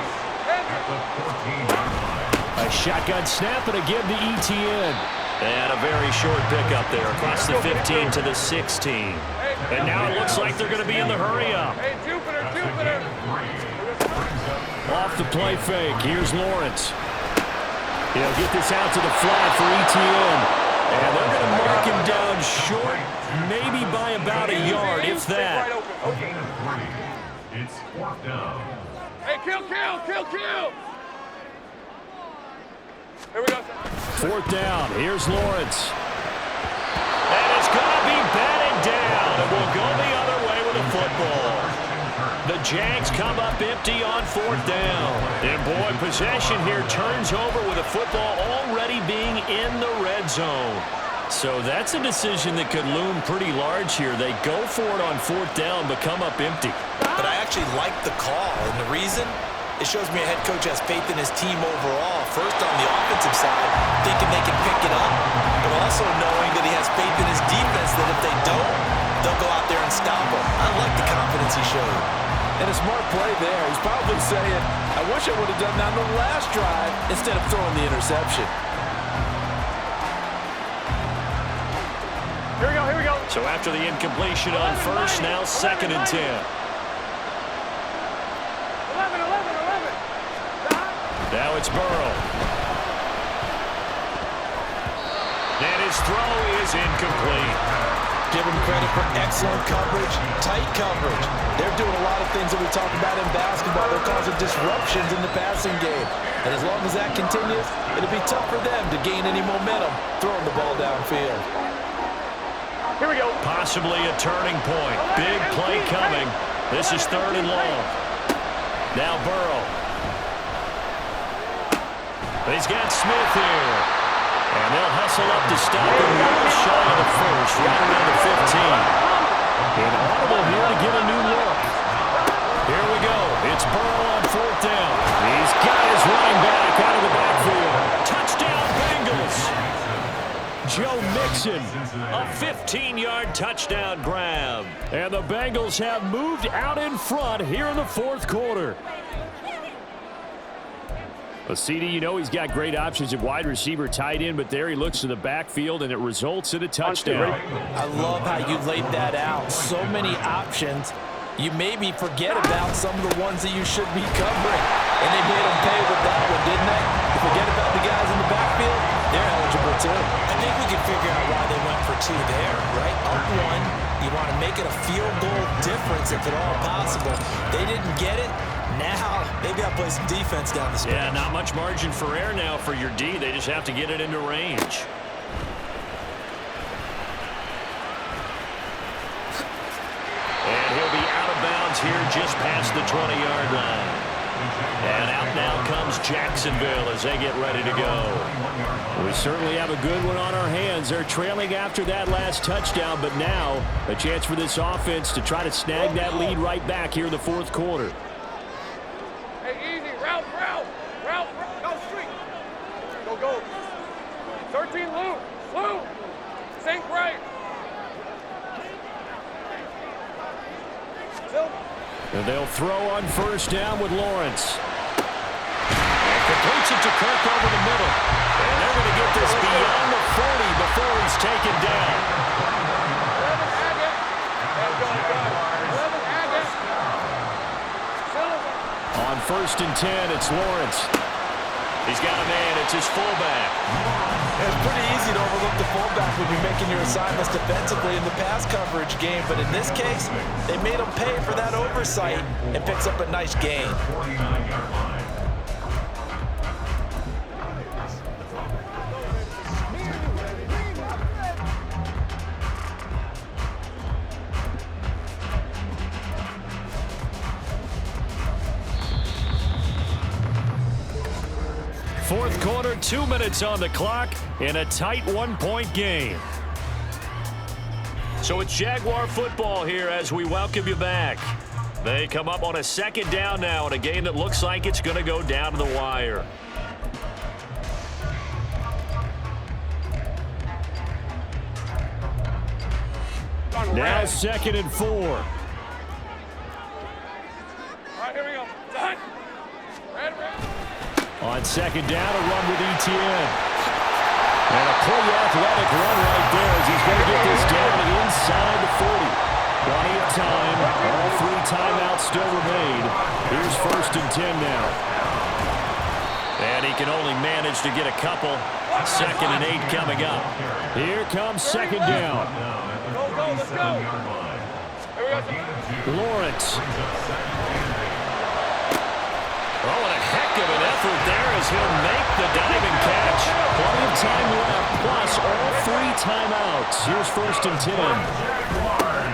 at the 14-yard line. A shotgun snap and a give to ETN. And a very short pickup there across the 15 to the 16. And now it looks like they're going to be in the hurry-up. Hey, Jupiter, Jupiter. Off the play fake. Here's Lawrence. He'll get this out to the flat for ETN. And they're going to mark him down short, maybe by about a yard, if that. A gain of 3. It's 4th down. Hey, kill. Here we go. 4th down. Here's Lawrence. And it's going to be batted down. And we'll go the other way with the football. The Jags come up empty on 4th down. And boy, possession here turns over with the football already being in the red zone. So that's a decision that could loom pretty large here. They go for it on 4th down, but come up empty. But I actually like the call, and the reason? It shows me a head coach has faith in his team overall. First on the offensive side, thinking they can pick it up, but also knowing that he has faith in his defense that if they don't, they'll go out there and stop him. I like the confidence he showed. And a smart play there. He's probably saying, I wish I would have done that on the last drive instead of throwing the interception. Here we go. So after the incompletion on first, now 2nd and 10. 11. Now it's Burrow. And his throw is incomplete. Give him credit for excellent coverage, tight coverage. They're doing a lot of things that we talk about in basketball. They're causing disruptions in the passing game. And as long as that continues, it'll be tough for them to gain any momentum throwing the ball downfield. Here we go. Possibly a turning point. Big play coming. This is 3rd and long. Now Burrow. He's got Smith here. And they'll hustle up to stop him well shy of the first, right around the 15. And audible here to get a new look. Here we go. It's Burrow on 4th down. He's got his running back out of the backfield. Touchdown, Bengals. Joe Mixon, a 15-yard touchdown grab. And the Bengals have moved out in front here in the 4th quarter. Well, CD, you know he's got great options at wide receiver, tight end, but there he looks to the backfield, and it results in a touchdown. I love how you laid that out. So many options. You maybe forget about some of the ones that you should be covering. And they made them pay with that one, didn't they? Forget about the guys in the backfield. They're eligible, too. I think we can figure out why they went for 2 there, right? Up 1, you want to make it a field goal difference if at all possible. They didn't get it. Now, they've got to play some defense down the stretch. Yeah, not much margin for error now for your D. They just have to get it into range. And he'll be out of bounds here just past the 20-yard line. And out now comes Jacksonville as they get ready to go. We certainly have a good one on our hands. They're trailing after that last touchdown, but now a chance for this offense to try to snag that lead right back here in the 4th quarter. Hey, easy. Route. Go street. Go. 13 loop. Sink right. And they'll throw on 1st down with Lawrence. And completes it to Kirk over the middle. And they're going to get this beyond the 40 before he's taken down. 11 On 1st and 10, it's Lawrence. He's got a man. It's his fullback. It's pretty easy to overlook the fullback when you're making your assignments defensively in the pass coverage game, but in this case, they made him pay for that oversight and picks up a nice gain. 49-yard line. Fourth quarter, 2 minutes on the clock in a tight 1-point game. So it's Jaguar football here as we welcome you back. They come up on a 2nd down now in a game that looks like it's going to go down to the wire. Now 2nd and 4. All right, here we go. Done. Red. On 2nd down, a run with ETN. And a pretty athletic run right there as he's going to get this down inside the 40. Plenty of time. All 3 timeouts still remain. Here's 1st and 10 now. And he can only manage to get a couple. 2nd and 8 coming up. Here comes 2nd down. Go, let's go. Here we go. Lawrence. Oh, and a heck of an effort there as he'll make the diving catch. Plenty of time left, plus all 3 timeouts. Here's 1st and 10.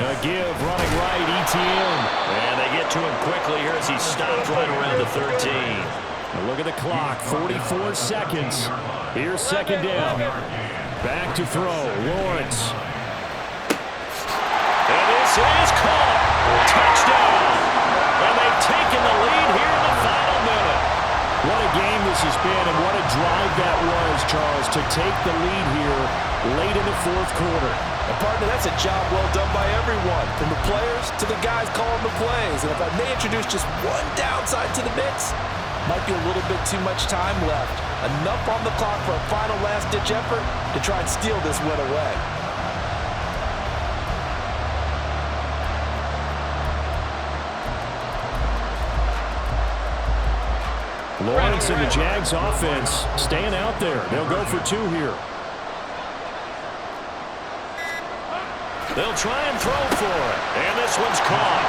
A give, running right, ETN. And they get to him quickly here as he stopped right around the 13. Now look at the clock, 44 seconds. Here's 2nd down. Back to throw, Lawrence. And this is caught. Touchdown. And they've taken the lead here in the final minute. What a game this has been, and what a drive that was, Charles, to take the lead here late in the 4th quarter. And partner, that's a job well done by everyone, from the players to the guys calling the plays. And if I may introduce just one downside to the mix, might be a little bit too much time left. Enough on the clock for a final last-ditch effort to try and steal this win away. Lawrence and the Jags offense staying out there. They'll go for 2 here. They'll try and throw for it. And this one's caught.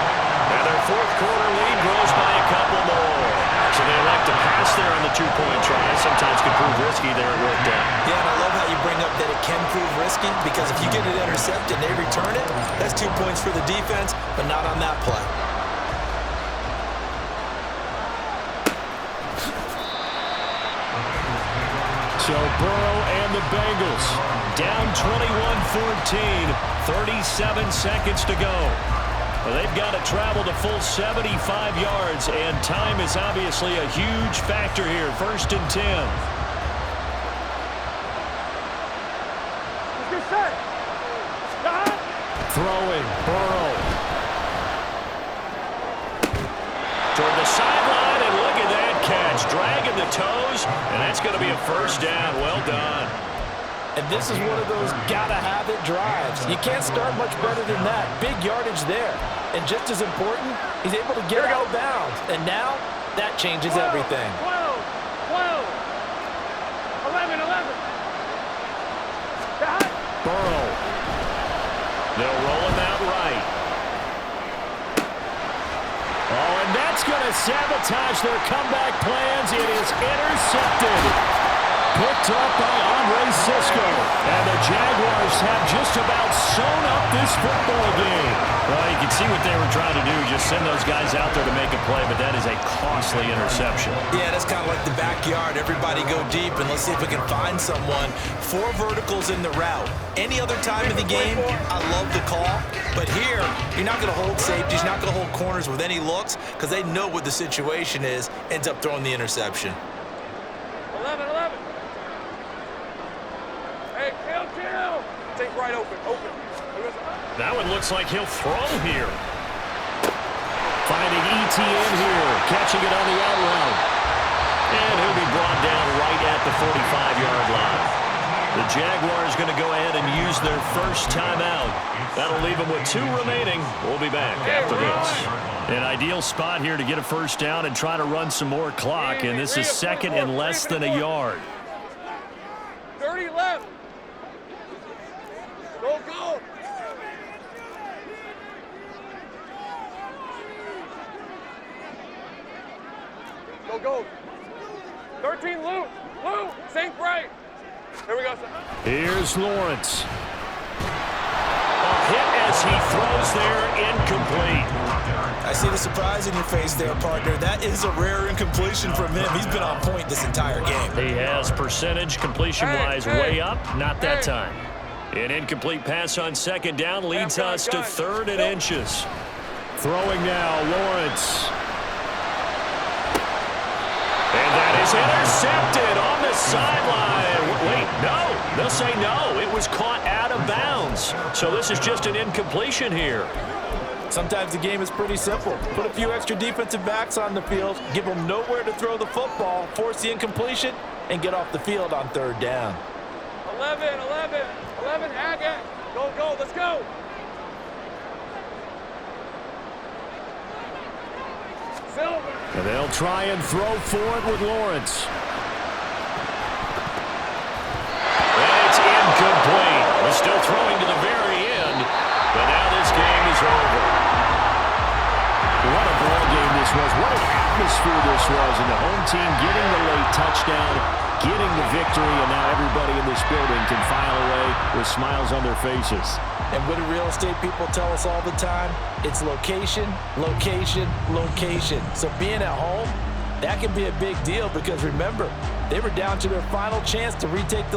And their 4th quarter lead grows by a couple more. So they elect to pass there on the 2-point try. Sometimes can prove risky there at work down. Yeah, and I love how you bring up that it can prove risky, because if you get it intercepted and they return it, that's 2 points for the defense, but not on that play. So Burrow and the Bengals down 21-14, 37 seconds to go. Well, they've got to travel the full 75 yards, and time is obviously a huge factor here. 1st and 10. Let's get set. Throwing, Burrow. Toward the sideline, and look at that catch. Dragging the toes, and that's going to be a 1st down. Well done. And this is one of those gotta-have-it drives. You can't start much better than that. Big yardage there. And just as important, he's able to get out of bounds. And now, that changes everything. 12, 11. Burrow. They'll roll him out right. Oh, and that's going to sabotage their comeback plans. It is intercepted. Picked up by Andre Cisco. And the Jaguars have just about sewn up this football game. Well, you can see what they were trying to do. Just send those guys out there to make a play, but that is a costly interception. Yeah, that's kind of like the backyard. Everybody go deep, and let's see if we can find someone. 4 verticals in the route. Any other time in the game, I love the call. But here, you're not going to hold safeties, you're not going to hold corners with any looks, because they know what the situation is, ends up throwing the interception. 11. Hey, kill. Take right open. That one looks like he'll throw here. Finding ETN here, catching it on the out route. And he'll be brought down right at the 45-yard line. The Jaguars going to go ahead and use their 1st timeout. That'll leave them with 2 remaining. We'll be back after this. An ideal spot here to get a 1st down and try to run some more clock. And this is 2nd and less than a yard. 30 left. Go. Go. 13, Lou, sink right. Here we go, son. Here's Lawrence. A hit as he throws there, incomplete. I see the surprise in your face there, partner. That is a rare incompletion from him. He's been on point this entire game. He has percentage completion-wise way up, not that time. An incomplete pass on 2nd down leads us to 3rd and inches. Throwing now, Lawrence. And that is intercepted on the sideline. Wait, no. They'll say no, it was caught out of bounds. So this is just an incompletion here. Sometimes the game is pretty simple. Put a few extra defensive backs on the field, give them nowhere to throw the football, force the incompletion, and get off the field on third down. 11, Hackett. Go, let's go. Silver. And they'll try and throw for it with Lawrence. And it's incomplete. We're still throwing to the very end, but now this game is over. What a ball game this was. What an atmosphere this was. And the home team getting the late touchdown, getting the victory, and now everybody in this building can file away with smiles on their faces. And what do real estate people tell us all the time? It's location, location, location. So being at home, that can be a big deal because remember, they were down to their final chance to retake the